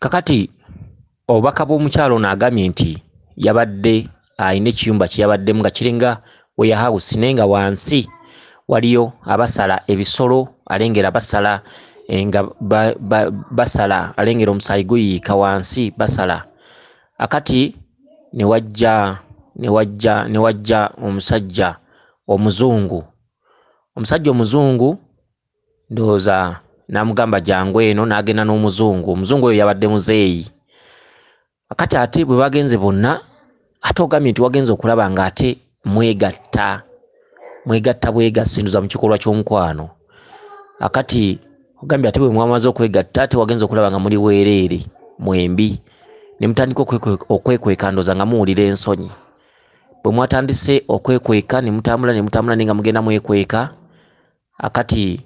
Kakati obubaka bw'omukyalo n'agambye nti yabadde ayina ekiyumba kye yabaddemu nga kiringa warehouse naye nga wansi waliyo abasala ebisolo, alengera basala nga basala alengera omusaayi guyiika wansi basala. Akati ne wajja omusajja omuzungu. Omusajja omuzungu ndowooza n'amugamba jangu eno, n'agenda n'omuzungu. Omuzungu oyo yabadde muzeeyi. Akati ate bwe bagenze bonna, ate ogambye nti wagenze okulaba nga ate mwegatta bwegasinduza mu kikolwa ky'omukwano. Akati ogambye ate bwe mwamaze okwegatta, ate wagenze okulaba nga muli bwereere mwembi, ne mutandika okwekweka ndoza nga muwulira ensonyi. Bwe mwatandise okwekweka ne mutambula naye nga mugenda mwekweka, akati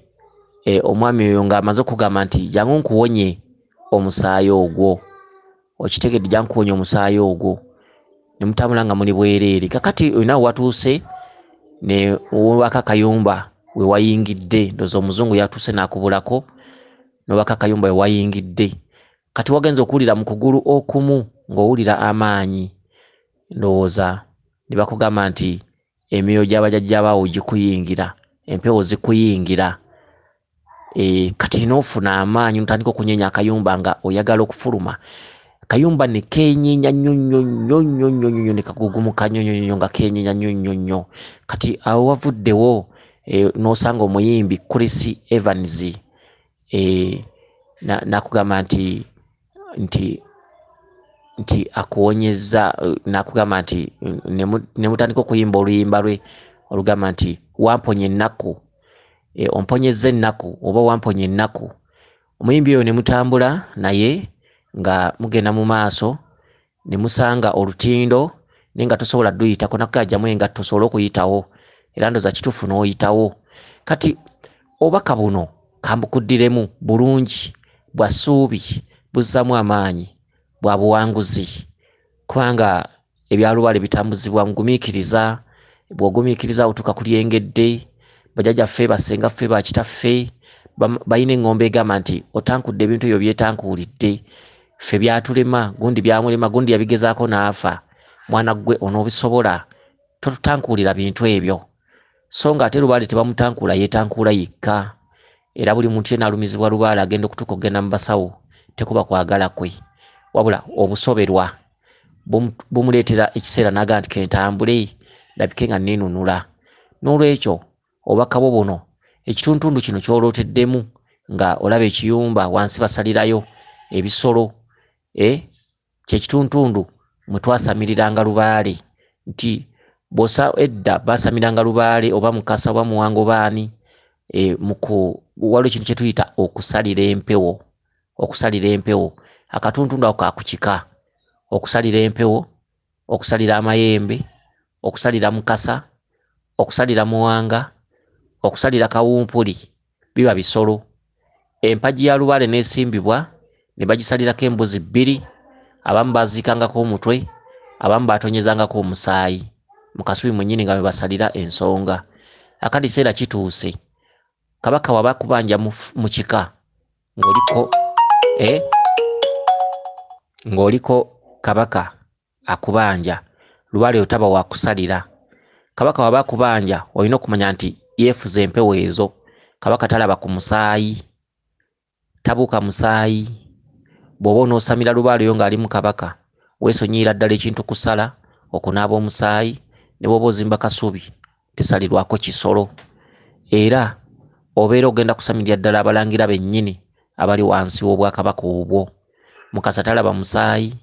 omwami oyo ng'amaze okugamba nti jangu nkuwonye omusaayi ogwo, okitegedde jangu nkuwonye omusaayi ogwo, ne mutambula nga muli bwereere. Kakati olinawo watuuse ne waka kayumba we wayingidde, ndowooza omuzungu yatuuse n'akubulako n'owaka kayumba we wayingidde. Kati wagenze okuwulira mu kugulu okumu ng'owulira amaanyi, ndowooza ne bakugamba nti emyoyo gy'abajjajja baawo gikuyingira, empewo zikuyingira. Kati n'ofuna amaanyi n'otandika okunyenya akayumba nga oyagala okufuluma. Kayumba ne keenyenya nnyo ne kagugumuka nnyo nga keenyenya nnyo. Kati awo wavuddewo n'osanga omuyimbi Chris Evans n'akugamba nti akuwonyezza, n'akugamba nti ne mutandika okuyimba oluyimba lwe olugamba nti wamponya ennaku, omponyezza ennaku oba wamponya ennaku. Omuyimbi oyo ne mutambula naye nga mugenda mu maaso, ne musanga olutindo naye nga tosobola duyitako, nakugajjamu engatto tosobola okuyitawo, era ndoza kituufu n'oyitawo. Kati obubaka buno kambukuddiremu bulungi, bwa ssuubi, buzzaamu amaanyi, bwa buwanguzi, kubanga ebyalubale bitambuzibwa mugumiikiriza. Bw'ogumiikiriza otuuka ku lyengedde. Bajjajjaffe, basengaffe, bakitaffe bayina engombe egamba nti otankudde ebintu ebyo byetankuulidde, ffe byatulema, gundi byamulema, gundi yabigezaako n'afa, mwana gwe onoobisobola, totankuulira bintu ebyo. So nga ate lubaale tebamutankuula, yeetankuula yekka. Era buli muntu yenna alumizibwa lubaale agenda okutuuka okugenda mu basawo, tekuba kwagala kwe, wabula obusoberwa bumuleetera ekiseera n'aga nti kentambule ndabike nga neenunula. N'olwekyo obubaka bwo buno, ekituntundu kino kyolooteddemu nga olaba ekiyumba wansi basalirayo ebisolo, kyekituntundu mwe twasamiriranga lubaale, nti bosa edda basamiranga lubaale oba mukasa oba muwango baani, waliwo ekintu kye tuyita okusalira empewo. Okusalira empewo, akatuntundu ako kakukika. Okusalira empewo, okusalira amayembe, okusalira mukasa, okusalira muwanga, okusalira kawumpuli, biba bisolo. Empagi ya lubaale n'esimbibwa ne bagisalirako embuzi 2, abamu baziikangako omutwe, abamu batonyezangako omusaayi mu kasubi mwennyini nga basalira ensonga. Akati kiseera kituuse, kabaka waba kubanja mu kika ng'oliko kabaka akubanja, lubaale otaba wakusalira. Kabaka waba akubanja olina okumanya nti yeefuza empewo ezo. Kabaka talaba ku musaayi, tabuuka musaayi. Bw'oba onoosamira lubaale yo ng'ali mu kabaka, weesonyiira ddala ekintu kusala, okunaaba omusaayi. Ne bw'oba ozimba kasubi, tesalirwako kisolo. Era obeera ogenda kusamirira ddala abalangira bennyini abali wansi w'obwakabaka obwo. Mukasa talaba musaayi,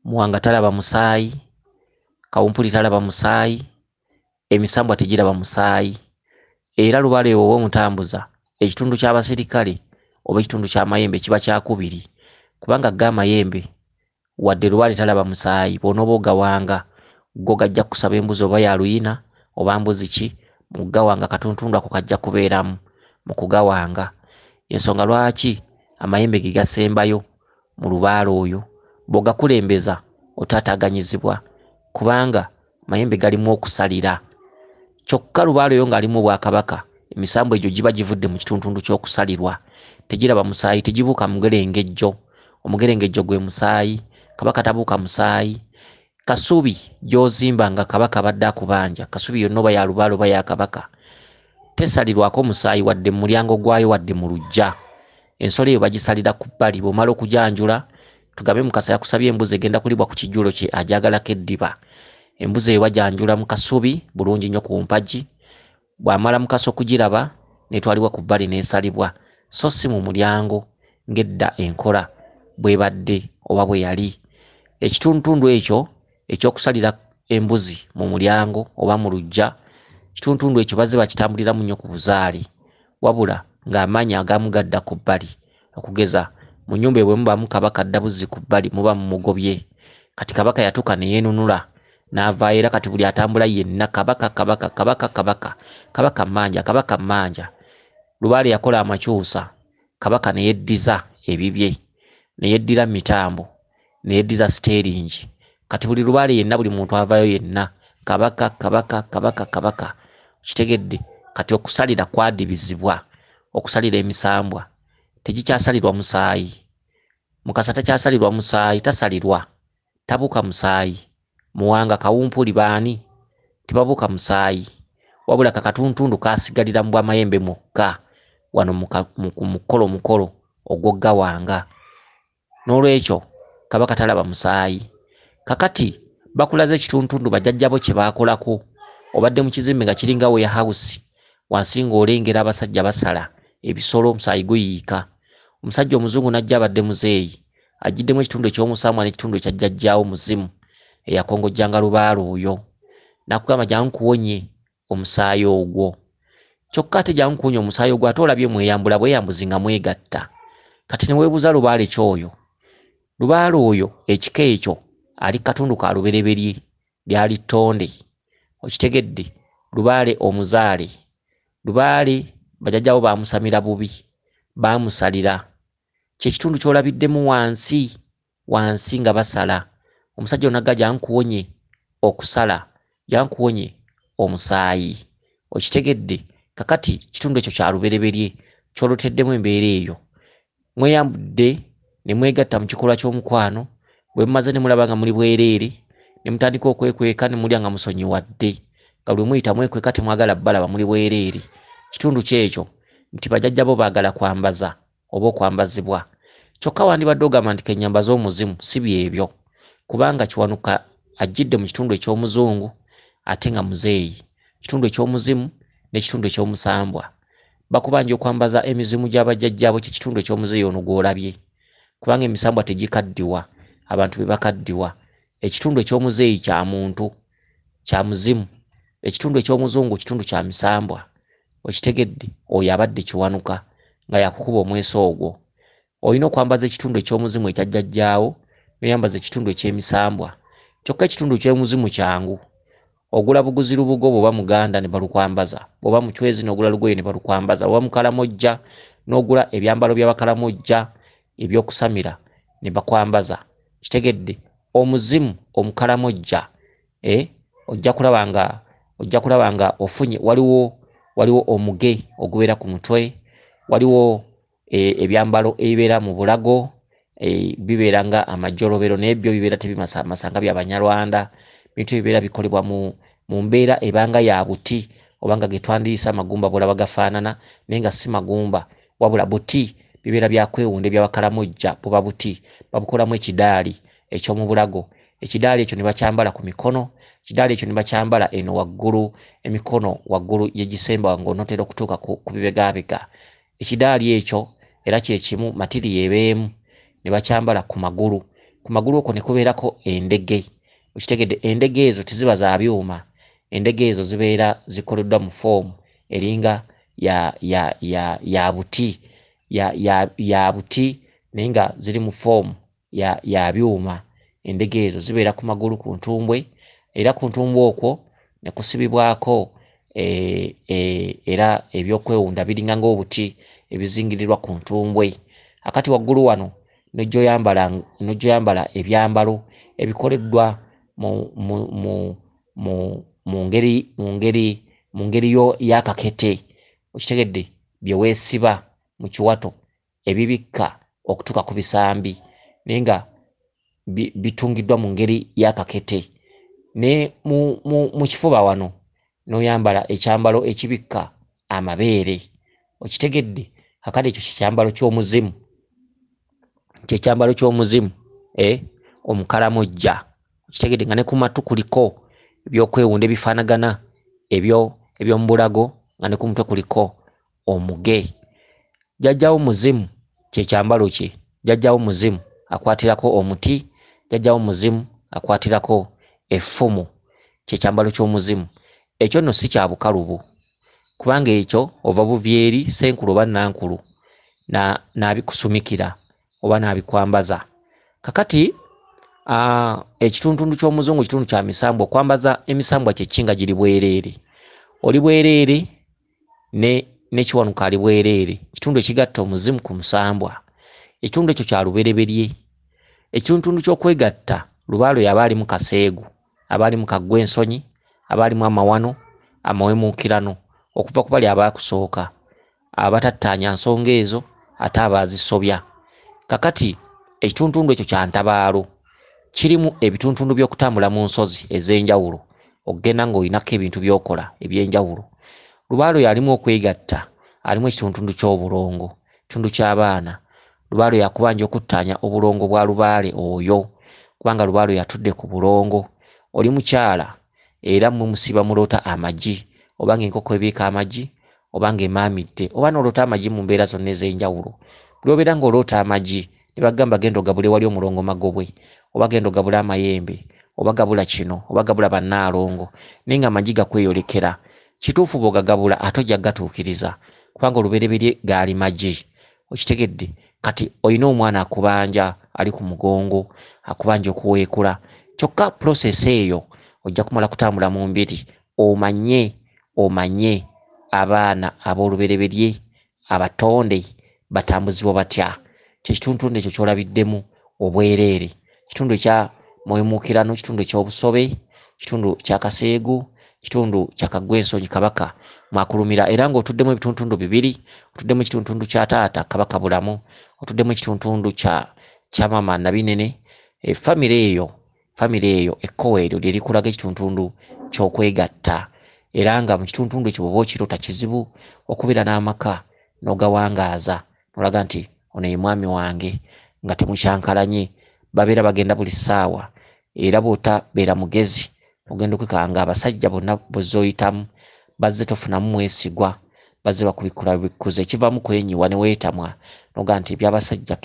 muwanga talaba musaayi, kawumpuli talaba musaayi, emisambwa tegiraba musaayi. Era lubaale oba omutambuza, ekitundu ky'abasirikale oba ekitundu ky'amayembe kiba kyakubiri, kubanga g'amayembe wadde lubaale talaba musaayi, bw'onooba ogawanga go gajja kusaba embuzi oba ya luyina oba mbuzi ki, mu gawanga katuntundu ako kajja kubeeramu mu kugawanga. Ensonga lwaki amayembe ge gasembayo mu lubaale oyo, bw'ogakulembeza otaataaganyizibwa, kubanga mayembe galimu okusalira. Kyokka lubaale oyo ng'alimu obwakabaka, emisambo egyo giba givudde mu kituntundu ky'okusalirwa. Tegiraba musaayi, tegibuuka mugerengejjo. omugerengejjo gwe musaayi, kabaka tabuuka musaayi, kasubi gy'ozimba nga kabaka badde akubanja, kasubi yonna oba ya lubaale oba ya kabaka, tesalirwako musaayi wadde mu mulyango gwayo wadde mu luggya. Ensolo eyo bagisalira ku bbali. Bw'omala okujanjula, tugambe Mukasa yakusabye embuzi egenda kulibwa ku kijjulo kye ajagalako eddiba. Embuzi eyo bajanjula mu kasubi bulungi nnyo ku mpagi. Bw'amala Mukasa okugiraba n'etwalibwa ku bbali n'esalibwa, so si mu mulyango ng'edda enkola bw'ebadde oba bwe yali. Ekitundutundu ekyo eky'okusalira embuzi mu mulyango oba mu luggya, ekitundutundu ekyo bazze bakitambuliramu nnyo ku buzaale, wabula ng'amaanyi agamu gadda ku bbali. Okugeza mu nnyumba bwe mubaamu kabaka adda buzzi ku bbali muba mumugobye. Kati kabaka yatuuka ne yeenunula n'avaayo, era kati buli atambula yenna kabaka kabaka kabaka kabaka kabaka mmanja kabaka mmanja. Lubaale yakola amakyusa, kabaka ne yeddiza ebibye, ne yeddira mitambo, ne yeddiza steeringi. Kati buli lubaale yenna, buli muntu avaayo yenna kabaka kabaka kabaka kabaka. Kitegedde kati okusalira kwadibizibwa. Okusalira emisambwa tegikyasalirwa musaayi. Mukasa takyasalirwa musaayi, tasalirwa, tabuuka musaayi. Muwanga Kawumpuli baani tebabuuka musaayi, wabula kakatuntundu kasigalira mu bwamayembe mukka wano mukolo ogwogga wanga. N'olwekyo kabaka talaba musaayi. Kakati bakulaze ekituntundu bajjajjabo kye baakolako. Obadde mu kizimbe nga kiringa warehouse, wansi ng'olengera abasajja basala ebisolo, omusaayi guyiika. Omusajja omuzungu n'ajja abadde muzeeyi, agiddemu ekitundu eky'omusambwa n'ekitundu ekyajjajjaawo muzimu eyakongojjanga lubaale oyo. N'akugamba jangu kuwonye omusaayi ogwo. Kyokka ate jangu kuwonye omusaayi ogwo ate olabye mweyambula bweyambuzi nga mwegatta. Kati ne weebuuza lubaale kyoyo. Lubaale oyo ekika ekyo ali katundu ka lubereberye lyali ttonde. Okitegedde? Lubaale omuzaale. Lubaale bajjajjaawo baamusamira bubi, baamusalira. Kyekitundu ky'olabiddemu wansi nga basala. Omusajja onagga jangu kuwonye okusala, jangu kuwonye omusaayi. Okitegedde? Kakati kitundu ekyo kya lubereberye ky'oluteddemu embeera eyo. Mweyambudde ne mwegatta mu kikolwa ky'omukwano, bwe mumaze ne mulaba nga muli bwereere, ne mutandika okwekweka ne mulya nga musonyiwadde, nga bwe muyita mwekweka temwagala balaba muli bwereere. Kitundu kyekyo nti bajjajjabo baagala kwambaza oba okwambazibwa. Kyokka wandibadde ogamba nti kenyamba z'omuzimu, si byebyo, kubanga Kiwanuka ajjidde mu kitundu eky'omuzungu ate nga muzeeyi. Kitundu eky'omuzimu n'ekitundu eky'omusambwa bakubanja okwambaza emizimu gy'abajjajjaabo, kye kitundu eky'omuzeeyi ono gw'olabye, kubanga emisambwa tegikaddiwa, abantu be bakaddiwa. Ekitundu eky'omuzeeyi kya muntu, kya muzimu. Ekitundu eky'omuzungu kitundu kya misambwa. Okitegedde? Oyo abadde Kiwanuka nga yakukuba omweso ogwo. Olina okwambaza ekitundu eky'omuzimu ekyajjajjaawo, n'oyambaza ekitundu eky'emisambwa. Kyokka ekitundu ky'omuzimu kyangu. Ogula buguzi lubugo bw'oba Muganda ne balukwambaza, bw'oba Muchwezi n'ogula lugoye ne balukwambaza, bw'oba Mukalamojja n'ogula ebyambalo by'Abakalamojja ebyokusamira ne bakwambaza. Kitegedde? Omuzimu Omukalamojja ojja kulaba nga ofunye, waliwo omuge ogubeera ku mutwe, waliwo ebyambalo ebibeera mu bulago, bibeera nga amajjolobero, n'ebyo bibeera tebimasamasa nga by'Abanyarwanda. Bintu ebibeera bikolebwa mu mbeera ebanga ya buti, obanga getwandiyisa amagumba bw'olaba gafaanana naye nga si magumba wabula buti. Bibeera byakwewunda eby'Abakalamojja buba buti, babukolamu ekidaali eky'omu bulago. Ekidaali ekyo ne bakyambala ku mikono, ekidaali ekyo ne bakyambala eno waggulu, emikono waggulu yegisemba ng'onootera okutuuka ku bibegabega. Ekidaali ekyo era kye kimu matiri yebeemu ne bakyambala ku magulu. Ku magulu okwo ne kubeerako endege. Okitegedde? Endege ezo teziba za byuma, endege ezo zibeera zikoleddwa mu foomu eringa ya buti, ya buti naye nga ziri mu foomu ya byuma. Endege ezo zibeera ku magulu ku ntumbwe, era ku ntumbwe okwo ne kusibibwako era ebyokwewunda biringa ng'obuti ebizingirirwa ku ntumbwe. Akati waggulu wano nojjoyambala ebyambalo ebikoleddwa mu ngeri y'akakete. Okitegedde? Bye weesiba mu kiwato ebibikka okutuuka ku bisambi. nenga bitungiddwa mu ngeri y'akakete ne mu kifuba wano n'oyambala ekyambalo ekibikka amabeere. Okitegedde? Kakati ekyo kyambalo ky'omuzimu, ky'ekyambalo ky'omuzimu omukalamojja. Okitegedde? Nga ne ku matu kuliko ebyokwewunda ebifaanagana eby'omu bulago, nga ne ku mutwe kuliko omuge. Jjajjawo muzimu ky'ekyambalo kye. Jjajjawo muzimu akwatirako omuti, jjajjawo muzimu akwatirako effumu, ky'ekyambalo ky'omuzimu. Ekyo nno si kya bukalubu, kubanga ekyo ova buvyeri senkulu oba nankulu n'abikusumikira oba n'abikwambaza. Kakati ekitundu ky'omuzungu kitundu kya misambwa. Okwambaza emisambwa kye ki nga giri bwereere? Oli bwereere ne kiwanuka ali bwereere, kitundu ekigatta omuzimu ku musambwa. Ekitundu ekyo kya lubereberye. Ekitundu ky'okwegatta, Lubaale aba ali mu kaseegu, aba ali mu kaggwensonyi, aba alimu amawano, amawemuukirano, okuva ku bali abaakusooka, abatattaanya nsonga ezo ate abaazisobya. Kakati ekitundu ekyo kya ntabaalo, kirimu ebitundu by'okutambula mu nsozi ez'enjawulo, okugenda ng'olinako ebintu by'okola eby'enjawulo. Lubaale oyo alimu okwegatta, alimu ekitundu ky'obulongo, ekitundu ky'abaana. Lubaale oyo akubanja okuttaanya obulongo bwa Lubaale oyo, kubanga Lubaale oyo atudde ku bulongo. Oli mukyala era mmwe musiba muloota amagi, oba ng'enkoko ebiika amagi, oba ng'emaamidde, oba n'oloota amagi mu mbeera zonna ez'enjawulo. Buli obeera ng'oloota amagi ne bagamba genda ogabule wali omulongo magobwe, oba genda ogabula amayembe, oba gabula kino, oba gabula bannaalongo, naye nga amagi gakweyolekera, kituufu bw'ogagabula ate ojja gatuukiriza, kubanga olubereberye gaali magi. Okitegedde? Kati olina omwana akubanja ali ku mugongo, akubanja okuweekula, kyokka process eyo ojja kumala kutambula mu mbiri omanye abaana ab'olubereberye abatonde batambuzibwa batya. Kyekitundu ekyo ky'olabiddemu obwereere, kitundu ekya mwemuukirano, kitundu eky'obusobe, kitundu kya kaseegu, kitundu kya kaggwensonyi Kabaka mwakulumira, era ng'otuddemu ebitundu bibiri. Otuddemu ekitundu kya taata Kabaka Bulamu, otuddemu ekitundu kya mama Nabinene. Famire eyo ekkowa eryo lye likulaga ekitundu ky'okwegatta, era nga mu kitundu ekyo bw'oba okirota kizibu okubeera n'amaka n'ogawangaaza n'olaga nti ono ye mwami wange, nga temukyankalanye, babeera bagenda buli ssaawa. Era bw'otabeera mugezi ogenda okwekanga abasajja bonna bozooyitamu bazze tofunamu mwesigwa, bazze bakubikula bikuze, kivaamu kwenyiwa ne weetamwa noga nti eby'abasajja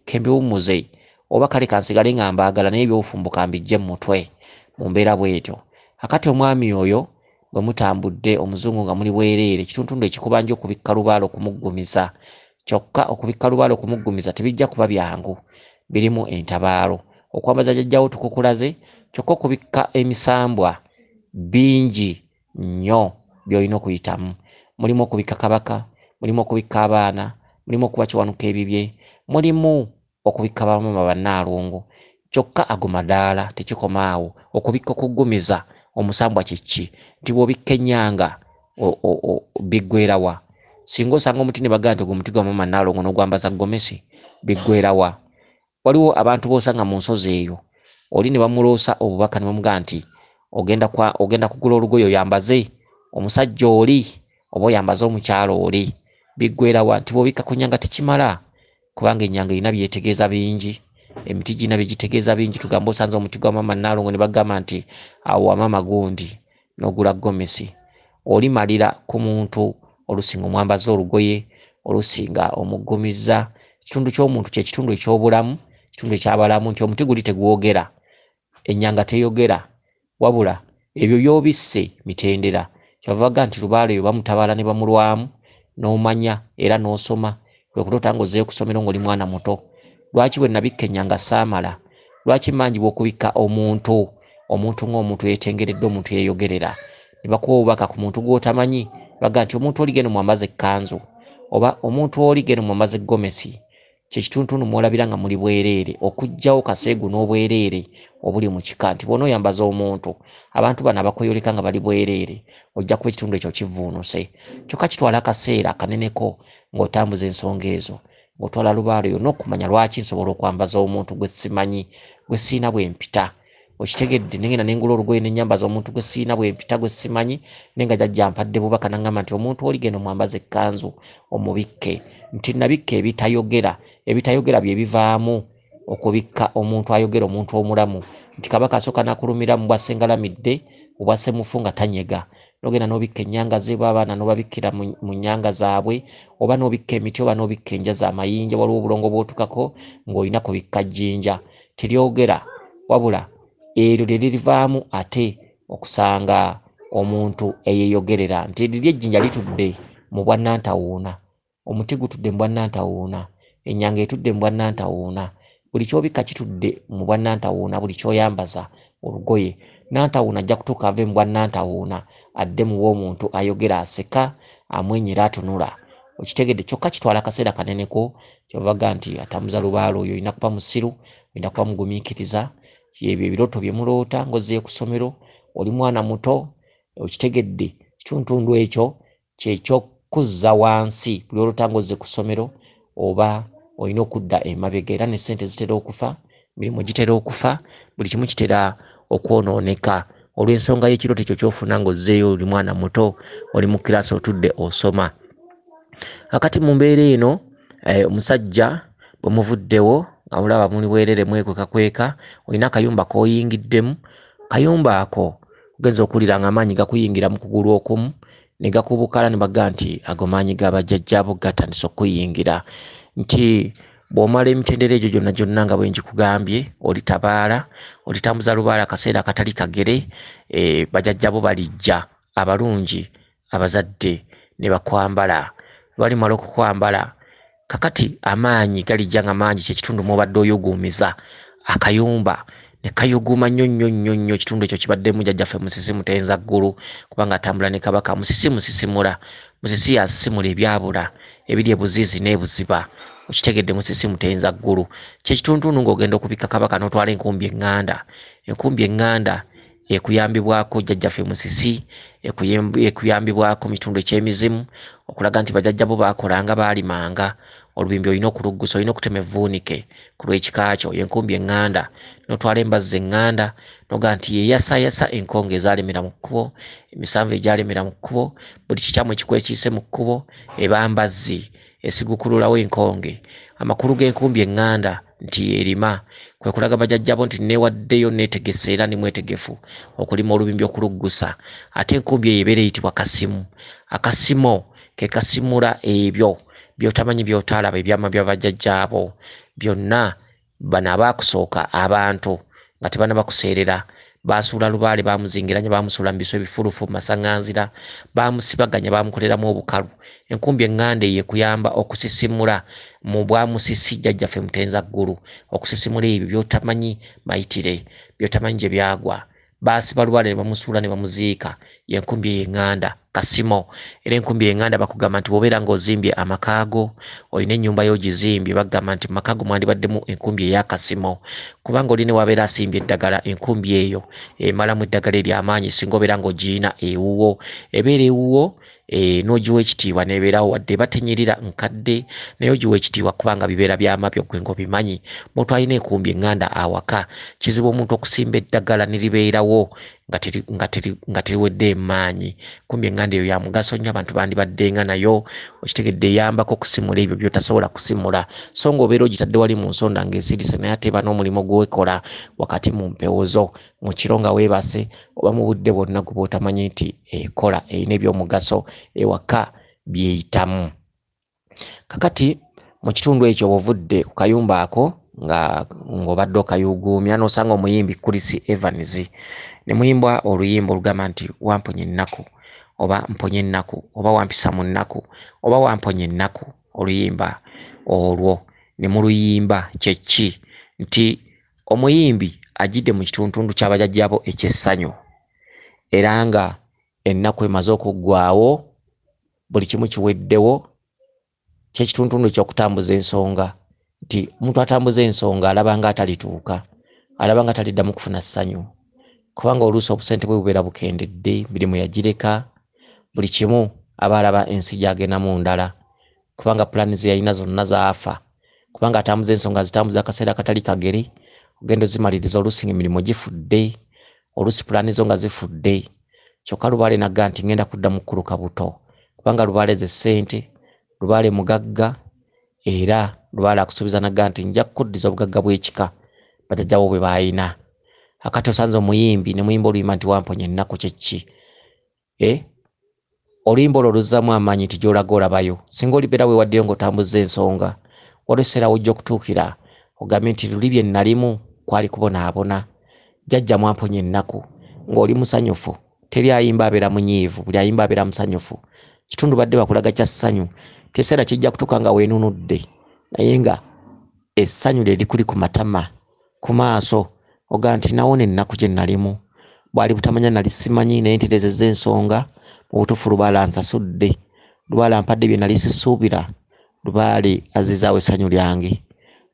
kembiwummuze, oba kale kansigale nga mbaagala naye eby'obufumbo kambijje mu mutwe, mu mbeera bw'etyo. Akati omwami oyo bwe mutambudde omuzungu nga muli bwereere, ekitundu ekikubanja okubikka Lubaale okumuggumiza, kyokka okubikka Lubaale okumuggumiza tebijja kuba byangu, birimu entabaalo. Okwambaza jjajjawo tukukulaze, kyokka okubikka emisambwa bingi nnyo by'olina okuyitamu. Mulimu okubikka Kabaka, mulimu okubikka abaana, mulimu okuba kiwanuka ebibye, mulimu okubikka bamama bannaalongo. Kyokka ago madaala tekikoma awo. Okubikka okuggumiza omusambwa kiki? Nti bw'obikka ennyanga biggweerawa? Singa osanga omuti ne bagamba nti ogwo muti gwa mama Nnaalongo n'ogwambaza gomesi, biggweerawa? Waliwo abantu b'osanga mu nsozi eyo, oli ne bamuloosa obubaka ne bamugamba nti ogenda kugula olugoye oyambaze omusajja oli oba oyambaze omukyala oli, biggweerawa? Nti bw'obikka ku nnyanga tekimala, kubanga ennyanga erina byetegeeza bingi, emiti girina byegitegeeza bingi. Tugamba osanze omuti gwa mama Nnaalongo ne bagamba nti awo wamama gundi n'ogula gomesi, oli malira ku muntu olusinga omwambaza olugoye, olusinga omuggumiza. Ekitundu ky'omuntu kye kitundu eky'obulamu, kitundu ekyabalamu, nti omuti guli tegwogera, ennyanga teyogera, wabula ebyo by'obisse mitendera. Kyavaga nti Lubaale oyo bamutabaala ne bamulwamu, n'omanya era n'osoma, kwe kuloota ng'ozzeeyo ku ssomero ng'oli mwana muto. Lwaki bwe nabikka ennyanga saamala? Lwaki mmanjibwa okubikka omuntu ng'omuntu yeetengeredde, omuntu yeeyogerera? Ne bakuwa obubaka ku muntu gw'otamanyi, baga nti omuntu oli geno mwambaze ekkanzu, oba omuntu oli geno mwambaze gomesi. Kye kitundu mwolabira nga muli bwereere, okuggyawo kaseegu n'obwereere obuli mu kika, nti bw'ona oyambaza omuntu, abantu bano abakweyoleka nga bali bwereere, ojja kuba ekitundu ekyo kivuunuse. Kyokka kitwala akaseera akaneneko ng'otambuza ensonga ezo. ng'otwala lubaale yonna okumanya lwaki nsobola okwambaza omuntu gwe simanyi gwe siina bwe mpita. Okitegedde nengenda nengula olugoye nenyambaza omuntu gwe siina bwe mpita gwe simanyi nenga jjajja mpadde bubaka nangamba nti omuntu oli genda mwambaza ekkanzu omubikke nti nabikka ebitayogera bye bivaamu okubikka omuntu ayogera omuntu omulamu nti kabaka asooka nakulumira mu bwasengalamidde obwasemufu nga tanyega nogenda nobikka ennyanga ze baabaana nobabikkira mu nnyanga zaabwe oba nobikka emiti oba nobikka enja z'amayinja waliwo obulongo bw'otukako ng'olina kubikka jjinja teryogera wabula eryo lirivaamu ate okusanga omuntu eyeyogerera nti liri ejjinja litudde mu bwannantawuuna omuti gutudde mu bwannantawuuna ennyanga etudde mu bwannantawuuna buli kyobikka kitudde mu bwannantawuuna buli kyoyambaza olugoye nantawuuna ajja kutuuka ave mu bwannantawuuna adde muwa omuntu ayogera aseka amwenyera atunula okitegedde kyokka kitwala akaseera kaneneko kyovaga nti atambuza lubaale oyo olina kuba musiru olina kuba mugumiikiriza ebyo ebirooto bye muloota ng'ozzeeyo ku ssomero oli mwana muto okitegedde kituntundu ekyo kyekyokuzza wansi buli oloota ng'ozze ku ssomero oba olina okudda emabega era ne ssente zitera okufa emirimu gitera okufa buli kimu kitera okwonooneka olw'ensonga y'ekirooto ekyo kyofuna ng'ozzeeyo oli mwana muto oli mu kirasi otudde osoma. Akati mu mbeera eno omusajja bwe muvuddewo nga mulaba muli bwerere mwekwekakweka olina akayumba k'oyingiddemu kayumba ako ogenza okuwulira nga amaanyi gakuyingira mu kugulu okumu ne gakubukala ne baga nti ago maanyi g'abajjajjaabo gatandise okuyingira nti bw'omala emitendera egyo gyonna nga bwe ngikugambye olitabaala olitambuza lubaala akaseera akatali kagere bajjajjaabo balijja abalungi abazadde ne bakwambala balimala okukwambala kakati amaanyi galijja nga mangi kyekitundu mwobadde oyuguumiza akayumba ne kayuguma nnyo ekitundu ekyo kibaddemu jjajjaffe Musisi Mutenza ggulu kubanga atambula ne kabaka Musisi musisimula Musisi yasisimula ebyabula ebiri ebuziizi n'ebuziba okitegedde Musisi Mutenza ggulu kyekitundu ng'ogenda okubikka kabaka n'otwala enkumbi eŋŋanda ekuyambibwako jjajjaffe Musisi ekuyambibwako mitundu eky'emizimu okulaga nti bajjajjabo baakolanga baalimanga olubimbi olina okuluggusa olina okutema evvuunike ku lw'ekika kyo yenkumbi eŋŋanda n'otwala embazzi eŋŋanda noga nti yeyasayasa enkonge ezaalemera mu kkubo emisanvu egyalemera mu kkubo buli kikyamu ekikwekiise mu kkubo eba mbazzi esigukululawo enkonge amakulu g'enkumbi eŋŋanda nti erima kwe kulaga bajjajjabo nti newaddeyo neetegese era nimwetegefu okulima olubimbi okuluggusa ate enkumbi eyo ebeera eyitibwa kasimu akasimo ke kasimula ebyo byotamanyi byotaalaba ebyama bya bajjajjaabo byonna bano abaakusooka abantu nga tebanabakuseerera baasuula lubaale baamuzingiranya baamusuula mu biso ebifulufu mu masaŋŋanzira baamusibaganya baamukoleramu obukalu enkumbi eŋŋanda eyo ekuyamba okusisimula mu bwamusisi jjajjaffe Mutenza ggulu okusisimula ebyo byotamanyi mayitire byotamanyi gye byagwa baasiba lubaale ne bamusuula ne bamuziika yenkumbi ey'eŋŋanda kasimo era enkumbi ey'eŋŋanda bakugamba nti bw'obeera ng'ozimbye amakaago olina ennyumba y'ogizimbye bagamba nti mu makaago mwandibaddemu enkumbi ey'akasimo kubanga oli ne wabeera asimbye eddagala enkumbi eyo emalamu eddagala ery'amaanyi singa obeera ng'ogiyina ewuwo ebeera ewuwo n'ogiwa ekitiibwa nebeerawo wadde batenyerera nkadde naye ogiwa ekitiibwa kubanga bibeera byamabyo gwe ng'obimanyi muntu alina enkumbi eŋŋanda awaka kizibu omuntu okusimba eddagala ne libeerawo nga teriwedde emaanyi kumbi eŋŋanda eyo ya mugaso nnyo abantu bandibaddenga nayo okitegedde eyambako okusimula ebyo byotasobola kusimula so ng'obeera ogitadde wali mu nsonda ng'esirise naye ate eba n'omulimu gwekola wakati mu mpewozo mu kiro nga weebase oba mu budde bwonna gwe bw'otamanyi nti ekola erina ebyomugaso ewaka byeyitamu kakati mu kitundu ekyo bw'ovudde ku kayumba ako ng'obadde okayuguumya n'osanga omuyimbi Chris Evans ne muyimbwa oluyimba olugamba nti wamponya ennaku oba mponya ennaku oba wampisa mu nnaku oba wamponya ennaku oluyimba olwo ne muluyimba kyeki nti omuyimbi ajidde mu kitundu ky'abajjajjaabo ekyessanyu era nga ennaku emaze okuggwaawo buli kimu kiweddewo kyekitundu ekyokutambuza ensonga nti omuntu atambuza ensonga alaba nga atalituuka alaba nga taliddamu kufuna ssanyu kubanga oluusi obusente bwe bubeera bukendedde mirimu yagireka buli kimu aba alaba ensi gy'agenda mu ndala kubanga pulaani ze yalina zonna zaafa kubanga atambuza ensonga zitambuza akaseera katali kagere, ogenda zimaliriza olusi emirimu gifudde, olusi pulaani zo nga zifudde. Kyokka Lubaale nagga nti ngenda kudda mu kkuluka buto, kubanga Lubaale ze ssente, Lubaale mugagga, era Lubaale akusuubiza nagga nti nja kuddiza obugagga bw'ekika bajjajjawo bwe baayina. Akati osanze omuyimbi ne muyimba oluyimba nti wamponya ennaku kyeki. Oluyimba olwo luzzaamu amaanyi nti gy'olaga olabayo. Singa olibeera weewaddeyo ng'otambuza ensonga, waliwo ekiseera wojja okutuukira ogambye nti luli bye nnalimu kwali kubonaabona. Jjajja mwamponya ennaku ng'oli musanyufu. Teri ayimba abeera munyiivu, buli ayimba abeera musanyufu. Kitundu badde bakulaga kya ssanyu. Tekiseera kijja kutuuka nga weenunudde, naye nga essanyu lye likuli ku matama, ku maaso, oga nti nawona ennaku gye nnalimu. Bwali butamanya nali simanyi naye ntereezezza ensonga, mu butuufu Lubaale ansasudde. Lubaale ampadde bye nali sisuubira. Lubaale azizaawo essanyu lyange.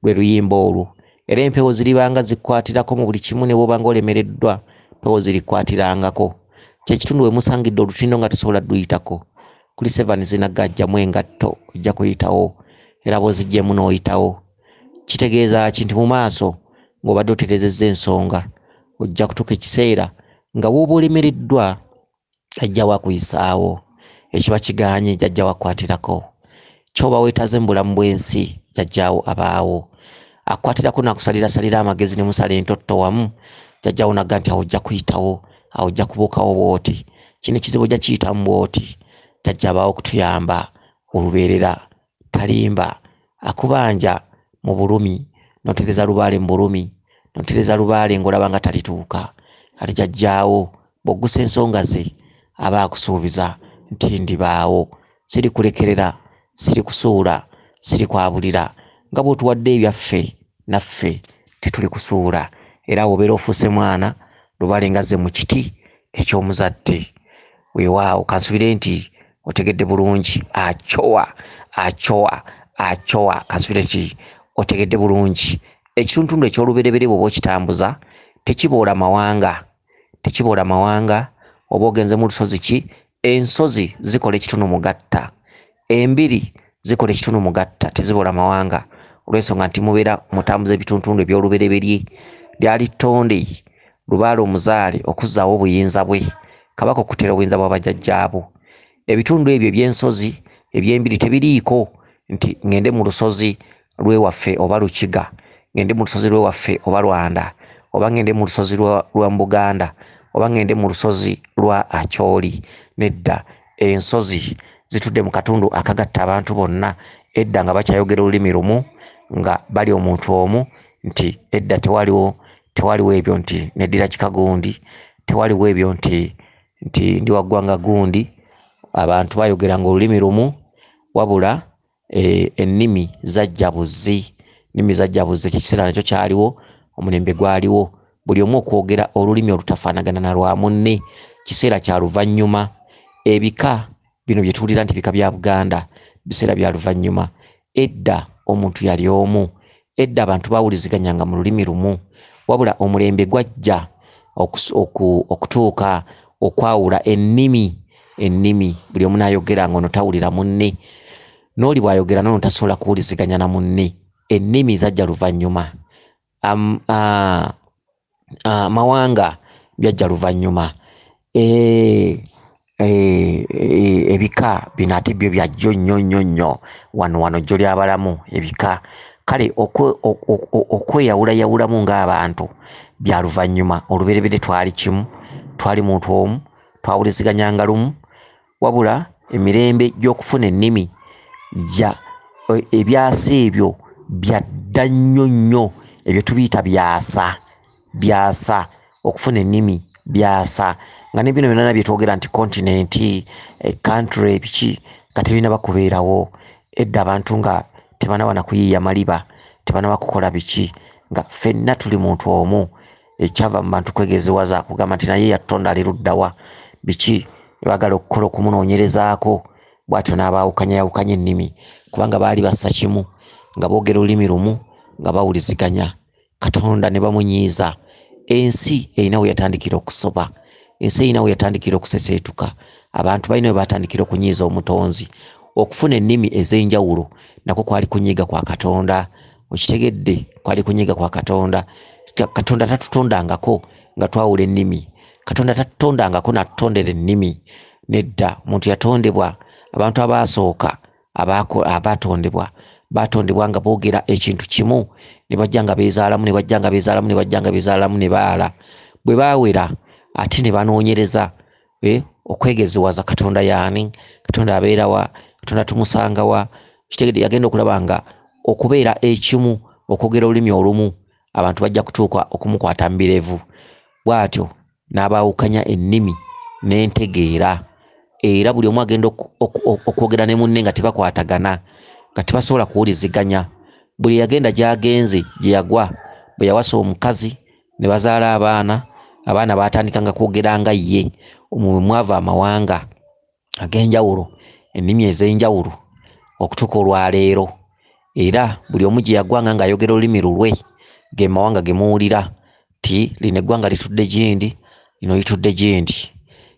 Lwe luyimba olwo. Era empewo ziribanga zikkwatirako mu buli kimu ne bw'obanga olemereddwa, empewo zirikwatirangako. Kyekitundu we musangidde olutindo nga tosobola dduyitako. Kuli 7 zinagajjamu engatto ojja kuyitawo, era bw'oziggyemu n'oyitawo. Kitegeeza ki nti mu maaso ng'obadde otereezezza ensonga, ojja kutuuka ekiseera nga w'oba olemereddwa ajja wakuyisaawo. Ekiba kigaanye jjajja wakwatirako. Ky'oba weetaze mu bulamu bw'ensi jjajjaawo abaawo. Akwatirako n'akusalirasalira amagezi ne musala entotto wamu, jjajjaawo nagga nti awo ojja kuyitawo, awo ojja kubuukawo bw'oti. Kino ekizibu ojja kiyitamu bw'oti. Jjajja abaawo okutuyamba olubeerera, talimba, akubanja mu bulumi, notereza Lubaale mu bulumi, notereza Lubaale ng'olaba nga talituuka. Ate jjajjaawo bw'oggusa ensonga ze aba akusuubiza nti ndibaawo, siri kulekerera, siri kusuula, siri kwabulira. Nga bw'otuwadde ebyaffe naffe tetuli kusuula. Era obeera ofuuse mwana Lubaale ngazze mu kiti eky'omuzadde. Weewaawo kansubire nti otegedde bulungi. Achowa kansubire nti otegedde bulungi. Ekitundu eky'olubereberye bw'oba okitambuza tekiboola mawanga. Tekiboola mawanga. Oba ogenze mu lusozi ki, ensozi zikola ekitunu mugatta, embiri zikola ekitunu mugatta, teziboola mawanga. Olw'ensonga nti mubeera mutambuza ebitundu eby'olubereberye. Lyali ttonde Lubaale omuzaale okuzzaawo obuyinza bwe, Kabaka okutera obuyinza bwa bajjajjaabo. Ebitundu ebyo eby'ensozi eby'embiri tebiriiko nti ngende mu lusozi lw'ewaffe oba Lukiga, ngende mu lusozi lw'ewaffe oba Lwanda, oba ngende mu lusozi lwa Mbuganda, oba ngende mu lusozi lwa Acholi. Nedda, ensozi zitudde mu katundu akagatta abantu bonna. Edda nga bakyayogera olulimi lumu, nga bali omuntu omu, nti edda tewaliwo ebyo nti neddira kika gundi, tewaliwo ebyo nti ndi wa ggwanga gundi. Abantu bayogeranga olulimi lumu, wabula ennimi zajjabuzi. Ennimi zajjabuzi ekiseera nakyo kyaliwo, omulembe gwaliwo, buli omu okwogera olulimi olutafaanagana na lwa munne. Kiseera kya luvannyuma. Ebika bino bye tuwulira nti bika bya Buganda biseera bya luvannyuma. Edda omuntu yali omu. Edda abantu baawuliziganyanga mu lulimi lumu, wabula omulembe gwajja okutuuka okwawula ennimi. Buli omu n'ayogera ng'ono tawulira munne, n'oli bw'ayogera n'ono tasobola kuwuliziganya na munne. Ennimi zajja luvannyuma. Mawanga byajja luvannyuma. Ebika bino ate byo byajjo nnyo wano jjo ly'abalamu ebika. Kale okweyawulayawulamu ng'abantu bya luvannyuma. Olubereberye twali kimu, twali muntu omu, twawuliziganyanga lumu, wabula emirembe gy'okufuna ennimi ebyasa ebyo byadda nnyo. Ebyo tubiyita byasa, okufuna ennimi byasa. Nga ne bino byonna bye twogera nti kontinenti, country, biki nga tebinaba kubeerawo. Edda abantu nga tebanaba na kuyiiya maliba, tebanaba kukola biki, nga ffenna tuli muntu omu. Ekyava mu bantu kwegezewaza kugamba nti naye yatonda ali luddawa, biki baagala okukola okumunoonyerezaako. Bw'atyo n'abaawukanya ennimi, kubanga baali bassa kimu, nga boogera olulimi lumu, nga bawuliziganya. Katonda ne bamunyiiza. Ensi erina we yatandikira okusoba, ensi erina we yatandikira okuseseetuka. Abantu balina we batandikira okunyiiza omutonzi. Okufuna ennimi ez'enjawulo nakwo kwali kunyiiga kwa Katonda. okitegedde kwali kunyiga kwa Katonda. Katonda tatutondangako nga twawula ennimi. Katonda tatutondangako natutondera ennimi. Nedda, omuntu yatondebwa, abantu abasooka batondebwa nga boogera ekintu kimu, ne bajja nga beezaalamu ne baala. Bwe baawera ate ne banoonyereza okwegezewaza Katonda yaani, Katonda abeerawa, Katonda tumusangawa. Kitegedde yagenda okulaba nga okubeera ekimu, okwogera olulimi olumu, abantu bajja kutuuka okumukwata mbirevu. Bw'atyo n'abaawukanya ennimi n'entegeera, era buli omu agenda okwogera ne munne nga tebakwatagana, nga tebasobola kuwuliziganya. Buli yagenda gy'agenze gye yagwa, bwe yawasa omukazi ne bazaala abaana baatandikanga kwogera nga ye. Omwo mwava amawanga ag'enjawulo, ennimi ez'enjawulo okutuuka olwaleero. Era buli omu gye yagwanga ng'ayogera olulimi lulwe, ge mawanga ge muwulira ti lino eggwanga litudde gindi, lino litudde gindi.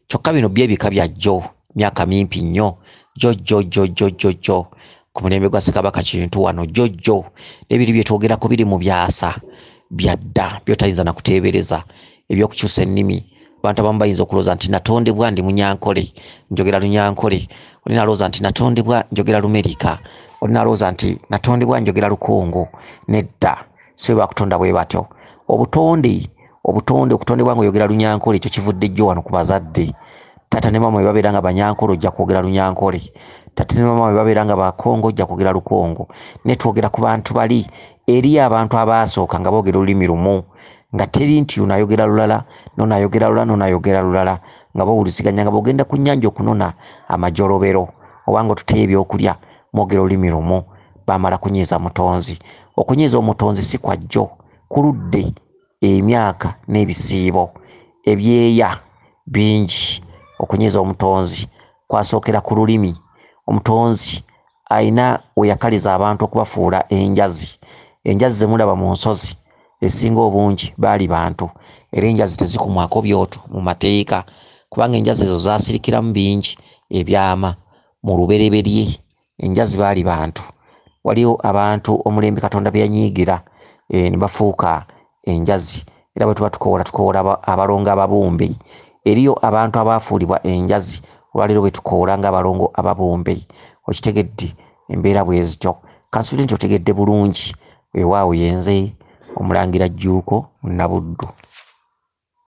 Kyokka bino by'ebika bya jjo, myaka mimpi nnyo, jjo ku mulembe gwa Ssekabaka Kintu wano, jjo n'ebiri bye twogerako biri mu byasa byadda by'otayinza na kuteebereza, eby'okukyusa ennimi. Abantu abamu bayinza okulooza nti natondebwa ndi Munyankole njogera Lunyankole, oli nalooza nti natondebwa njogera Lumerika, oli nalooza nti natondebwa njogera Lukongo. Nedda, si bwe bakutonda bwe batyo. Okutondebwa ng'oyogera Lunyankole, ekyo kivudde jjo wano ku bazadde. Taata ne maama bwe babeera nga Banyankole ojja kwogera Lunyankole, taata ne maama bwe babeera nga Bakongo ojja kwogera Lukongo. Ne twogera ku bantu bali eri abantu abasooka nga boogera olulimi lumu, nga teri nti ono ayogera lulala n'ono ayogera lulala n'ono ayogera lulala, nga bawuliziganya nga bogenda ku nnyanja okunona amajolobero oba ng'otuteyo ebyokulya mwogera olulimi lumu. Baamala kunyiiza mutonzi. Okunyiiza omutonzi si kwa jjo, kuludde emyaka n'ebisiibo ebyeya bingi. Okunyiiza omutonzi kwasookera ku lulimi. Omutonzi ayina we yakaliza abantu okubafuula enjazi. Enjazi ze mulaba mu nsozi esinga obungi baali bantu, era enjazi tezikumwako byoto mu mateeka, kubanga enjazi ezo zaasirikiramu bingi ebyama. Mu lubereberye enjazi baali bantu. Waliwo abantu omulembe Katonda bye yanyiigira ne bafuuka enjazi, era bwe tuba tukoola abalongo ababumbe. Eriyo abantu abaafuulibwa enjazi, olwaleero bwe tukoola ng'abalongo ababumbe. Okitegedde embeera bwe zityo. Kansubire nti otegedde bulungi. Weewaawo yenze Omulangira Jjuuko Munnabuddu.